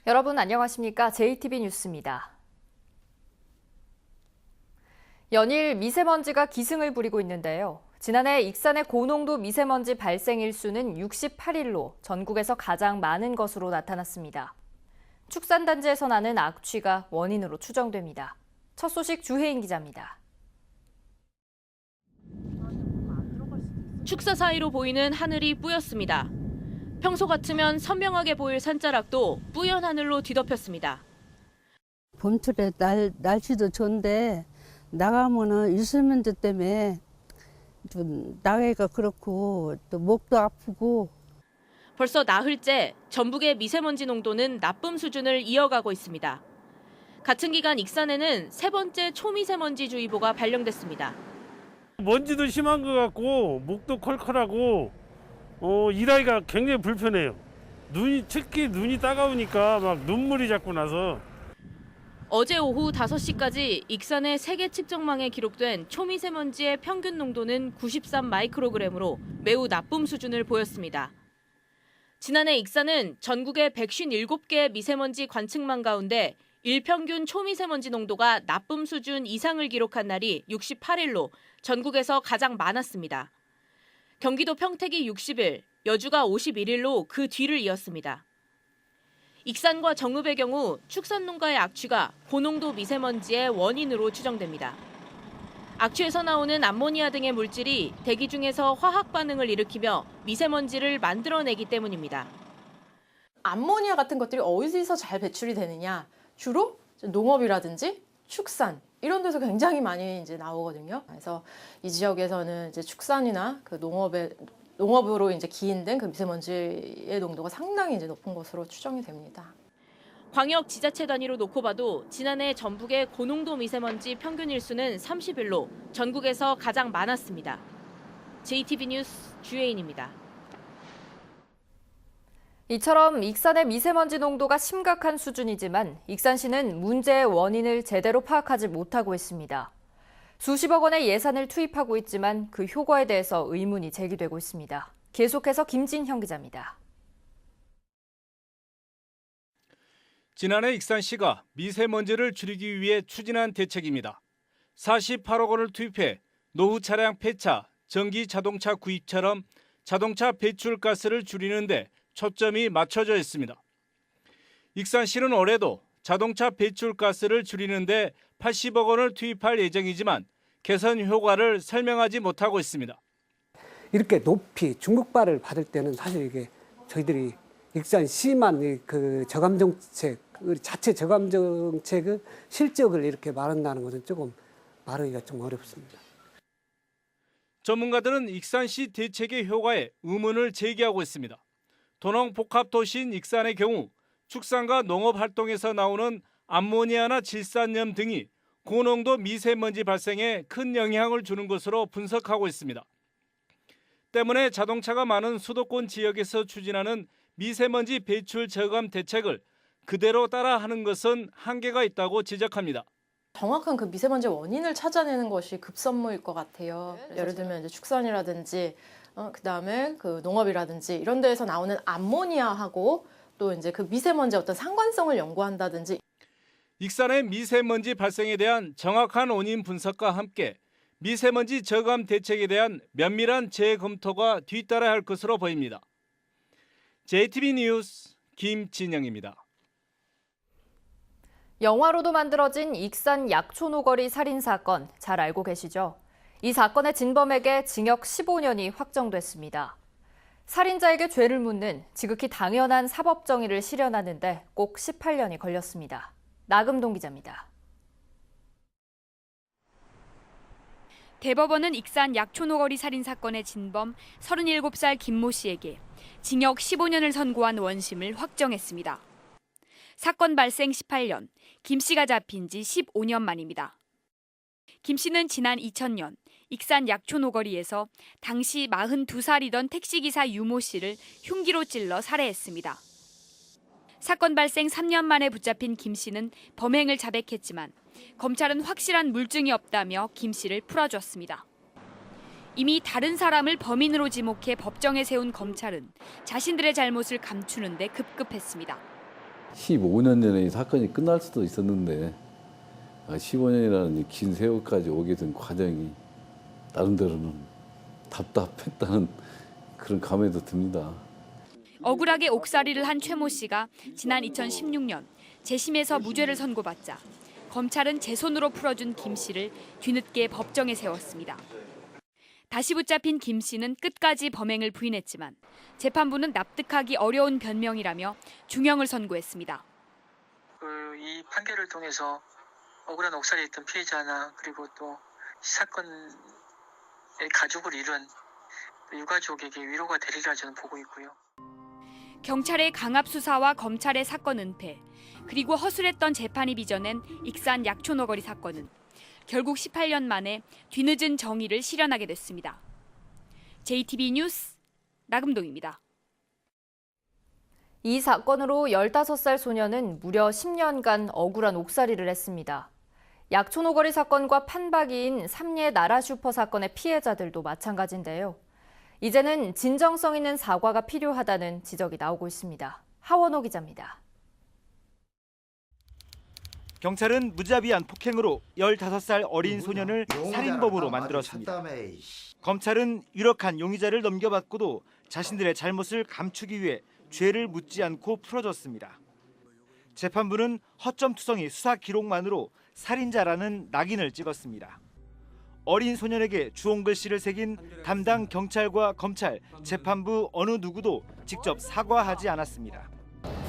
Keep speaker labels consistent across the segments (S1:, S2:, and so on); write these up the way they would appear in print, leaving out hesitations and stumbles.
S1: 여러분 안녕하십니까? JTB 뉴스입니다. 연일 미세먼지가 기승을 부리고 있는데요. 지난해 익산의 고농도 미세먼지 발생 일수는 68일로 전국에서 가장 많은 것으로 나타났습니다. 축산단지에서 나는 악취가 원인으로 추정됩니다. 첫 소식 주혜인 기자입니다.
S2: 축사 사이로 보이는 하늘이 뿌였습니다. 평소 같으면 선명하게 보일 산자락도 뿌연 하늘로 뒤덮였습니다.
S3: 봄철에 날씨도 좋은데 나가면은 유설문제 때문에 좀 나가기가 그렇고 또 목도 아프고.
S2: 벌써 나흘째 전북의 미세먼지 농도는 나쁨 수준을 이어가고 있습니다. 같은 기간 익산에는 세 번째 초미세먼지주의보가 발령됐습니다.
S4: 먼지도 심한 것 같고 목도 컬컬하고 일하기가 굉장히 불편해요. 특히 눈이 따가우니까 막 눈물이 자꾸 나서.
S2: 어제 오후 5시까지 익산의 세계 측정망에 기록된 초미세먼지의 평균 농도는 93 마이크로그램으로 매우 나쁨 수준을 보였습니다. 지난해 익산은 전국의 157개의 미세먼지 관측망 가운데 일평균 초미세먼지 농도가 나쁨 수준 이상을 기록한 날이 68일로 전국에서 가장 많았습니다. 경기도 평택이 60일, 여주가 51일로 그 뒤를 이었습니다. 익산과 정읍의 경우 축산농가의 악취가 고농도 미세먼지의 원인으로 추정됩니다. 악취에서 나오는 암모니아 등의 물질이 대기 중에서 화학 반응을 일으키며 미세먼지를 만들어내기 때문입니다.
S5: 암모니아 같은 것들이 어디서 잘 배출이 되느냐? 주로 농업이라든지 축산 이런 데서 굉장히 많이 이제 나오거든요. 그래서 이 지역에서는 이제 축산이나 그 농업으로 이제 기인된 그 미세먼지의 농도가 상당히 이제 높은 것으로 추정이 됩니다.
S2: 광역 지자체 단위로 놓고 봐도 지난해 전북의 고농도 미세먼지 평균 일수는 30일로 전국에서 가장 많았습니다. JTB 뉴스 주혜인입니다.
S1: 이처럼 익산의 미세먼지 농도가 심각한 수준이지만 익산시는 문제의 원인을 제대로 파악하지 못하고 있습니다. 수십억 원의 예산을 투입하고 있지만 그 효과에 대해서 의문이 제기되고 있습니다. 계속해서 김진형 기자입니다.
S6: 지난해 익산시가 미세먼지를 줄이기 위해 추진한 대책입니다. 48억 원을 투입해 노후 차량 폐차, 전기 자동차 구입처럼 자동차 배출가스를 줄이는 데 초점이 맞춰져 있습니다. 익산시는 올해도 자동차 배출가스를 줄이는 데 80억 원을 투입할 예정이지만 개선 효과를 설명하지 못하고 있습니다.
S7: 이렇게 높이 중국발을 받을 때는 사실 이게 저희들이 익산시만 그 저감 정책, 자체 저감 정책의 실적을 이렇게 말한다는 것은 조금 말하기가 좀 어렵습니다.
S6: 전문가들은 익산시 대책의 효과에 의문을 제기하고 있습니다. 도농복합도시인 익산의 경우 축산과 농업활동에서 나오는 암모니아나 질산염 등이 고농도 미세먼지 발생에 큰 영향을 주는 것으로 분석하고 있습니다. 때문에 자동차가 많은 수도권 지역에서 추진하는 미세먼지 배출 저감 대책을 그대로 따라하는 것은 한계가 있다고 지적합니다.
S5: 정확한 그 미세먼지 원인을 찾아내는 것이 급선무일 것 같아요. 예를 들면 이제 축산이라든지 그다음에 그 농업이라든지 이런 데에서 나오는 암모니아하고 또 이제 그 미세먼지 어떤 상관성을 연구한다든지.
S6: 익산의 미세먼지 발생에 대한 정확한 원인 분석과 함께 미세먼지 저감 대책에 대한 면밀한 재검토가 뒤따라야 할 것으로 보입니다. JTB 뉴스 김진영입니다.
S1: 영화로도 만들어진 익산 약초노거리 살인사건 잘 알고 계시죠? 이 사건의 진범에게 징역 15년이 확정됐습니다. 살인자에게 죄를 묻는 지극히 당연한 사법정의를 실현하는데 꼭 18년이 걸렸습니다. 나금동 기자입니다.
S8: 대법원은 익산 약초노거리 살인사건의 진범 37살 김모 씨에게 징역 15년을 선고한 원심을 확정했습니다. 사건 발생 18년, 김 씨가 잡힌 지 15년 만입니다. 김 씨는 지난 2000년 익산 약초노거리에서 당시 42살이던 택시기사 유모 씨를 흉기로 찔러 살해했습니다. 사건 발생 3년 만에 붙잡힌 김 씨는 범행을 자백했지만 검찰은 확실한 물증이 없다며 김 씨를 풀어줬습니다. 이미 다른 사람을 범인으로 지목해 법정에 세운 검찰은 자신들의 잘못을 감추는 데 급급했습니다.
S9: 15년 전에 이 사건이 끝날 수도 있었는데 15년이라는 긴 세월까지 오게 된 과정이 나름대로는 답답했다는 그런 감회도 듭니다.
S8: 억울하게 옥살이를 한 최모 씨가 지난 2016년 재심에서 무죄를 선고받자 검찰은 제 손으로 풀어준 김 씨를 뒤늦게 법정에 세웠습니다. 다시 붙잡힌 김 씨는 끝까지 범행을 부인했지만 재판부는 납득하기 어려운 변명이라며 중형을 선고했습니다.
S10: 이 판결을 통해서 억울한 옥살이에 있던 피해자나 그리고 또 사건의 가족을 잃은 유가족에게 위로가 되리라 저는 보고 있고요.
S8: 경찰의 강압 수사와 검찰의 사건 은폐, 그리고 허술했던 재판이 빚어낸 익산 약초너거리 사건은 결국 18년 만에 뒤늦은 정의를 실현하게 됐습니다. JTB 뉴스 나금동입니다.
S1: 이 사건으로 15살 소년은 무려 10년간 억울한 옥살이를 했습니다. 약초노거리 사건과 판박이인 삼례 나라 슈퍼 사건의 피해자들도 마찬가지인데요. 이제는 진정성 있는 사과가 필요하다는 지적이 나오고 있습니다. 하원호 기자입니다.
S11: 경찰은 무자비한 폭행으로 15살 어린 소년을 살인범으로 만들었습니다. 검찰은 유력한 용의자를 넘겨받고도 자신들의 잘못을 감추기 위해 죄를 묻지 않고 풀어줬습니다. 재판부는 허점투성이 수사 기록만으로 살인자라는 낙인을 찍었습니다. 어린 소년에게 주홍글씨를 새긴 담당 경찰과 검찰, 재판부 어느 누구도 직접 사과하지 않았습니다.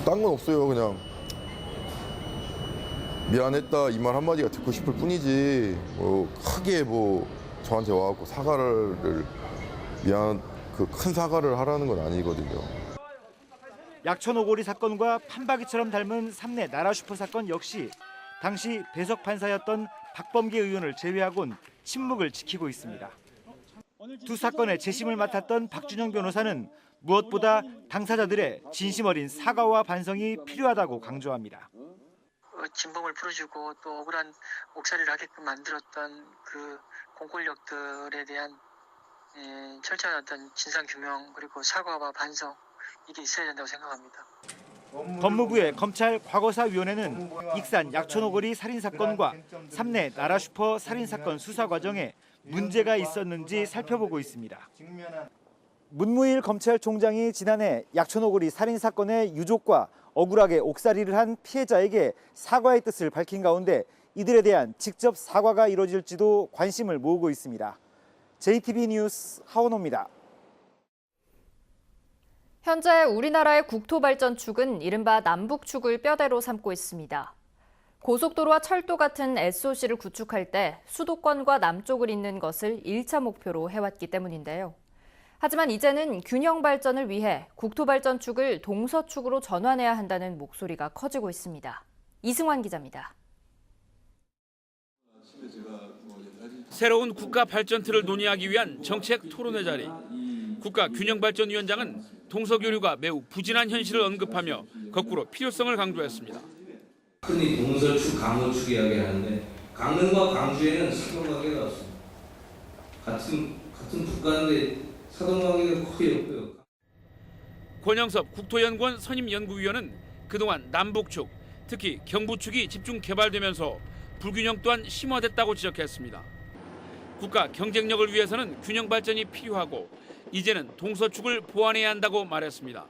S12: 딴 건 없어요. 그냥 미안했다 이 말 한마디가 듣고 싶을 뿐이지 크게 저한테 와갖고 사과를 큰 사과를 하라는 건 아니거든요.
S11: 약초노고리 사건과 판박이처럼 닮은 삼례 나라 슈퍼 사건 역시 당시 배석 판사였던 박범계 의원을 제외하곤 침묵을 지키고 있습니다. 두 사건의 재심을 맡았던 박준영 변호사는 무엇보다 당사자들의 진심 어린 사과와 반성이 필요하다고 강조합니다.
S10: 진범을 풀어주고 또 억울한 옥살이를 하게끔 만들었던 그 공권력들에 대한 철저한 어떤 진상규명 그리고 사과와 반성 이게 있어야 된다고 생각합니다.
S11: 법무부의 검찰 과거사위원회는 익산 약초노거리 살인사건과 삼례 나라 슈퍼 살인사건 수사 과정에 문제가 있었는지 살펴보고 있습니다. 문무일 검찰총장이 지난해 약초노거리 살인사건의 유족과 억울하게 옥살이를 한 피해자에게 사과의 뜻을 밝힌 가운데 이들에 대한 직접 사과가 이뤄질지도 관심을 모으고 있습니다. JTB 뉴스 하원호입니다.
S1: 현재 우리나라의 국토발전축은 이른바 남북축을 뼈대로 삼고 있습니다. 고속도로와 철도 같은 SOC를 구축할 때 수도권과 남쪽을 잇는 것을 1차 목표로 해왔기 때문인데요. 하지만 이제는 균형 발전을 위해 국토발전축을 동서축으로 전환해야 한다는 목소리가 커지고 있습니다. 이승환 기자입니다.
S13: 새로운 국가 발전 틀을 논의하기 위한 정책 토론회 자리. 국가균형발전위원장은 동서교류가 매우 부진한 현실을 언급하며 거꾸로 필요성을 강조했습니다.
S14: 흔히 동서축, 강서축 이야기하는데 강릉과 광주에는 사동관계가 없습니다. 같은 국가인데 사동관계가 거의 없고요.
S13: 권영섭 국토연구원 선임연구위원은 그동안 남북축, 특히 경부축이 집중 개발되면서 불균형 또한 심화됐다고 지적했습니다. 국가 경쟁력을 위해서는 균형 발전이 필요하고 이제는 동서축을 보완해야 한다고 말했습니다.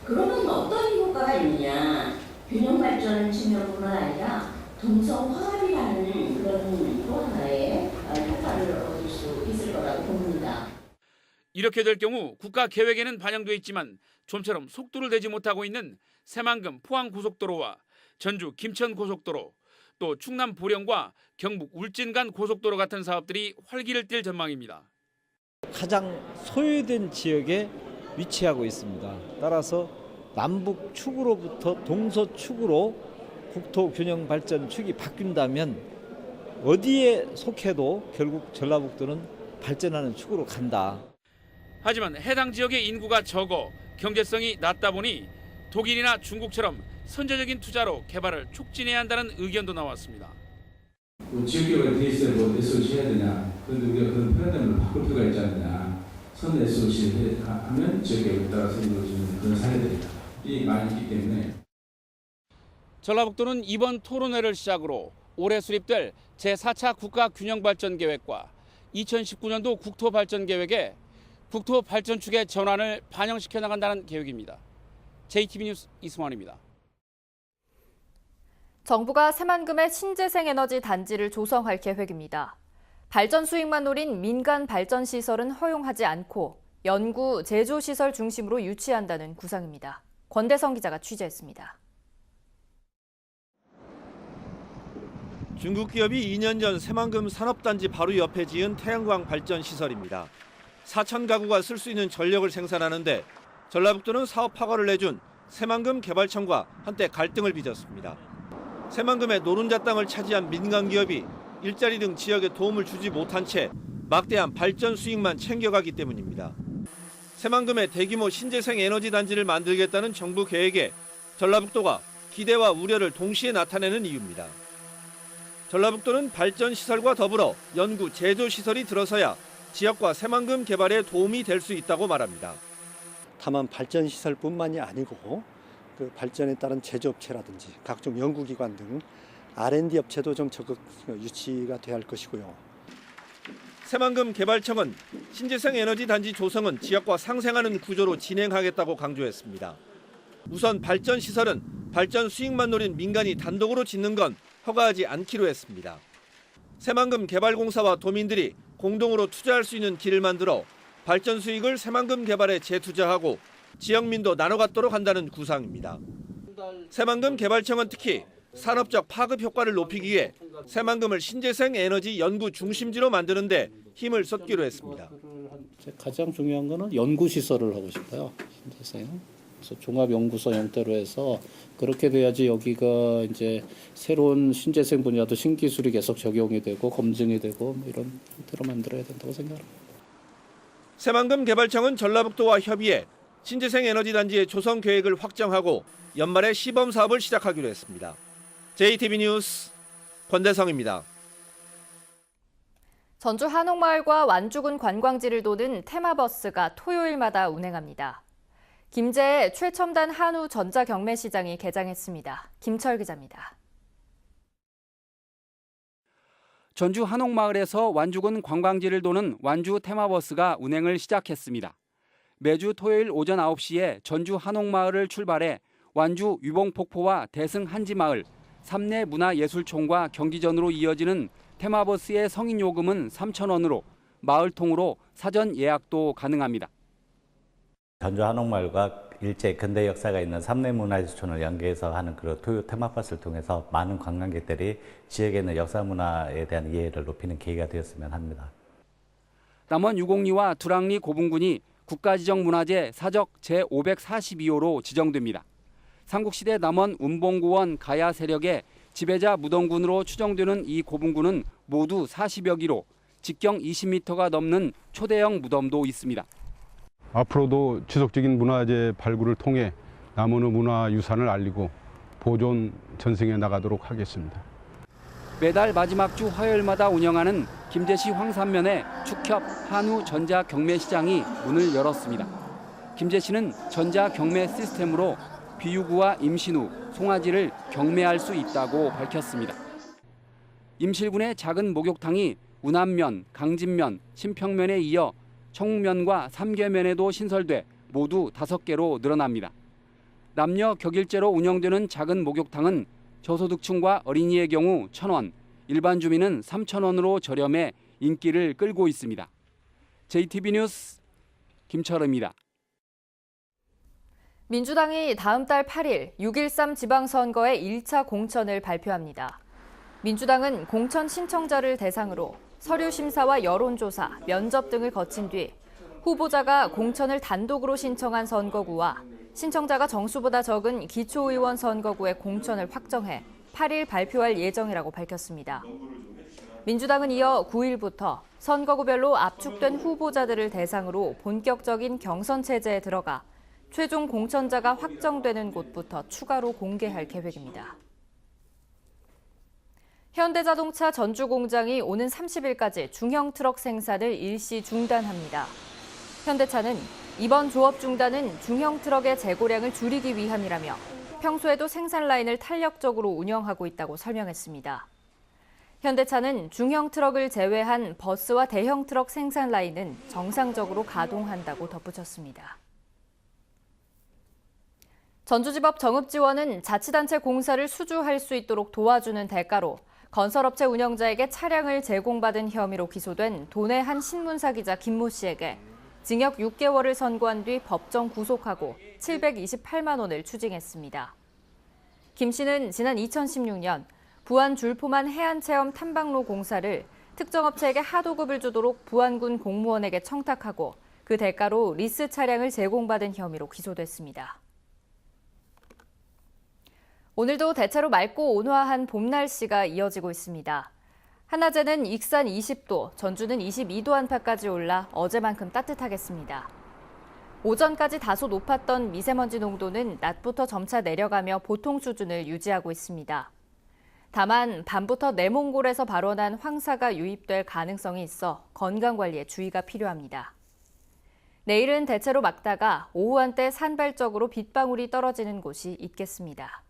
S15: 그러면 어떤 효과가 있느냐? 균형 발전 측면뿐만 아니라 동서 화합이라는 그런 또 하나의 효과를 얻을 수 있을 거라고 봅니다.
S13: 이렇게 될 경우 국가 계획에는 반영돼 있지만 좀처럼 속도를 내지 못하고 있는 새만금 포항 고속도로와 전주 김천 고속도로, 또 충남 보령과 경북 울진 간 고속도로 같은 사업들이 활기를 띨 전망입니다.
S16: 가장 소외된 지역에 위치하고 있습니다. 따라서 남북축으로부터 동서축으로 국토균형 발전축이 바뀐다면 어디에 속해도 결국 전라북도는 발전하는 축으로 간다.
S13: 하지만 해당 지역의 인구가 적어 경제성이 낮다 보니 독일이나 중국처럼 선제적인 투자로 개발을 촉진해야 한다는 의견도 나왔습니다.
S14: 지역개발 돼 있어야 SOC 해야 되냐? 그런데 우리가 그런 패러다임을 바꿀 필요가 있지 않느냐? 선 SOC를 하면 지역개발에 따라서 이루어지는 그런 사례들이 많이 있기 때문에
S13: 전라북도는 이번 토론회를 시작으로 올해 수립될 제4차 국가균형발전계획과 2019년도 국토발전계획에 국토발전축의 전환을 반영시켜 나간다는 계획입니다. JTB 뉴스 이승환입니다.
S1: 정부가 새만금의 신재생에너지 단지를 조성할 계획입니다. 발전 수익만 노린 민간 발전 시설은 허용하지 않고 연구, 제조 시설 중심으로 유치한다는 구상입니다. 권대성 기자가 취재했습니다.
S17: 중국 기업이 2년 전 새만금 산업단지 바로 옆에 지은 태양광 발전 시설입니다. 4천 가구가 쓸 수 있는 전력을 생산하는데 전라북도는 사업 허가를 내준 새만금 개발청과 한때 갈등을 빚었습니다. 새만금의 노른자 땅을 차지한 민간 기업이 일자리 등 지역에 도움을 주지 못한 채 막대한 발전 수익만 챙겨가기 때문입니다. 새만금의 대규모 신재생 에너지 단지를 만들겠다는 정부 계획에 전라북도가 기대와 우려를 동시에 나타내는 이유입니다. 전라북도는 발전 시설과 더불어 연구, 제조 시설이 들어서야 지역과 새만금 개발에 도움이 될 수 있다고 말합니다.
S18: 다만 발전 시설뿐만이 아니고 그 발전에 따른 제조업체라든지 각종 연구기관 등 R&D 업체도 좀 적극 유치가 돼야 할 것이고요.
S17: 새만금 개발청은 신재생 에너지 단지 조성은 지역과 상생하는 구조로 진행하겠다고 강조했습니다. 우선 발전 시설은 발전 수익만 노린 민간이 단독으로 짓는 건 허가하지 않기로 했습니다. 새만금 개발공사와 도민들이 공동으로 투자할 수 있는 길을 만들어 발전 수익을 새만금 개발에 재투자하고 지역민도 나눠 갖도록 한다는 구상입니다. 새만금 개발청은 특히 산업적 파급 효과를 높이기 위해 새만금을 신재생 에너지 연구 중심지로 만드는 데 힘을 쏟기로 했습니다.
S19: 가장 중요한 거는 연구 시설을 하고 싶어요. 신재생. 그래서 종합연구소 형태로 해서 그렇게 돼야지 여기가 이제 새로운 신재생 분야도 신기술이 계속 적용이 되고 검증이 되고 이런 형태로 만들어야 된다고 생각합니다.
S17: 새만금 개발청은 전라북도와 협의해 신재생 에너지 단지의 조성 계획을 확정하고 연말에 시범 사업을 시작하기로 했습니다. JTB 뉴스 권대성입니다.
S1: 전주 한옥마을과 완주군 관광지를 도는 테마버스가 토요일마다 운행합니다. 김제의 최첨단 한우 전자경매시장이 개장했습니다. 김철 기자입니다.
S20: 전주 한옥마을에서 완주군 관광지를 도는 완주 테마버스가 운행을 시작했습니다. 매주 토요일 오전 9시에 전주 한옥마을을 출발해 완주 위봉폭포와 대승 한지마을, 삼내 문화예술촌과 경기전으로 이어지는 테마버스의 성인요금은 3,000원으로 마을 통으로 사전 예약도 가능합니다.
S21: 전주 한옥마을과 일제 근대 역사가 있는 삼내 문화예술촌을 연계해서 하는 그 토요 테마버스를 통해서 많은 관광객들이 지역에 있는 역사 문화에 대한 이해를 높이는 계기가 되었으면 합니다.
S20: 남원 유곡리와 두랑리 고분군이 국가지정문화재 사적 제542호로 지정됩니다. 삼국시대 남원 운봉구원 가야 세력의 지배자 무덤군으로 추정되는 이 고분군은 모두 40여 기로, 직경 20m가 넘는 초대형 무덤도 있습니다.
S22: 앞으로도 지속적인 문화재 발굴을 통해 남원의 문화유산을 알리고 보존 전승해 나가도록 하겠습니다.
S20: 매달 마지막 주 화요일마다 운영하는 김제시 황산면의 축협 한우 전자 경매시장이 문을 열었습니다. 김제시는 전자 경매 시스템으로 비유구와 임신후, 송아지를 경매할 수 있다고 밝혔습니다. 임실군의 작은 목욕탕이 운암면, 강진면, 신평면에 이어 청웅면과 삼계면에도 신설돼 모두 5개로 늘어납니다. 남녀 격일제로 운영되는 작은 목욕탕은 저소득층과 어린이의 경우 1,000원, 일반 주민은 3,000원으로 저렴해 인기를 끌고 있습니다. JTB 뉴스 김철입니다.
S1: 민주당이 다음 달 8일 6.13 지방선거의 1차 공천을 발표합니다. 민주당은 공천 신청자를 대상으로 서류 심사와 여론조사, 면접 등을 거친 뒤 후보자가 공천을 단독으로 신청한 선거구와 신청자가 정수보다 적은 기초의원 선거구의 공천을 확정해 8일 발표할 예정이라고 밝혔습니다. 민주당은 이어 9일부터 선거구별로 압축된 후보자들을 대상으로 본격적인 경선 체제에 들어가 최종 공천자가 확정되는 곳부터 추가로 공개할 계획입니다. 현대자동차 전주 공장이 오는 30일까지 중형 트럭 생산을 일시 중단합니다. 현대차는 이번 조업 중단은 중형 트럭의 재고량을 줄이기 위함이라며 평소에도 생산 라인을 탄력적으로 운영하고 있다고 설명했습니다. 현대차는 중형 트럭을 제외한 버스와 대형 트럭 생산 라인은 정상적으로 가동한다고 덧붙였습니다. 전주지법 정읍지원은 자치단체 공사를 수주할 수 있도록 도와주는 대가로 건설업체 운영자에게 차량을 제공받은 혐의로 기소된 도내 한 신문사 기자 김모 씨에게 징역 6개월을 선고한 뒤 법정 구속하고 728만 원을 추징했습니다. 김 씨는 지난 2016년 부안 줄포만 해안체험 탐방로 공사를 특정 업체에게 하도급을 주도록 부안군 공무원에게 청탁하고 그 대가로 리스 차량을 제공받은 혐의로 기소됐습니다. 오늘도 대체로 맑고 온화한 봄 날씨가 이어지고 있습니다. 한낮에는 익산 20도, 전주는 22도 안팎까지 올라 어제만큼 따뜻하겠습니다. 오전까지 다소 높았던 미세먼지 농도는 낮부터 점차 내려가며 보통 수준을 유지하고 있습니다. 다만 밤부터 내몽골에서 발원한 황사가 유입될 가능성이 있어 건강관리에 주의가 필요합니다. 내일은 대체로 맑다가 오후 한때 산발적으로 빗방울이 떨어지는 곳이 있겠습니다.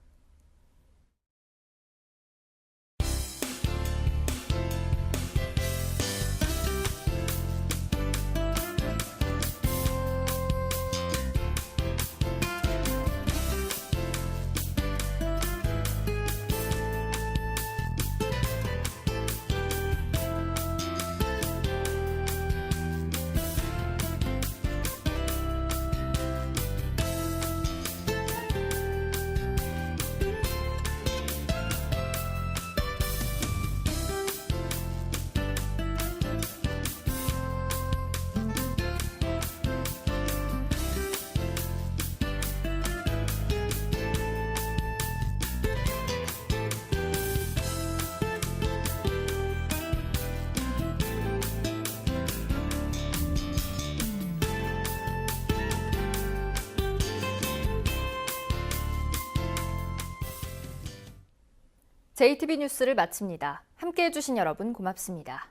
S1: JTB 뉴스를 마칩니다. 함께해 주신 여러분 고맙습니다.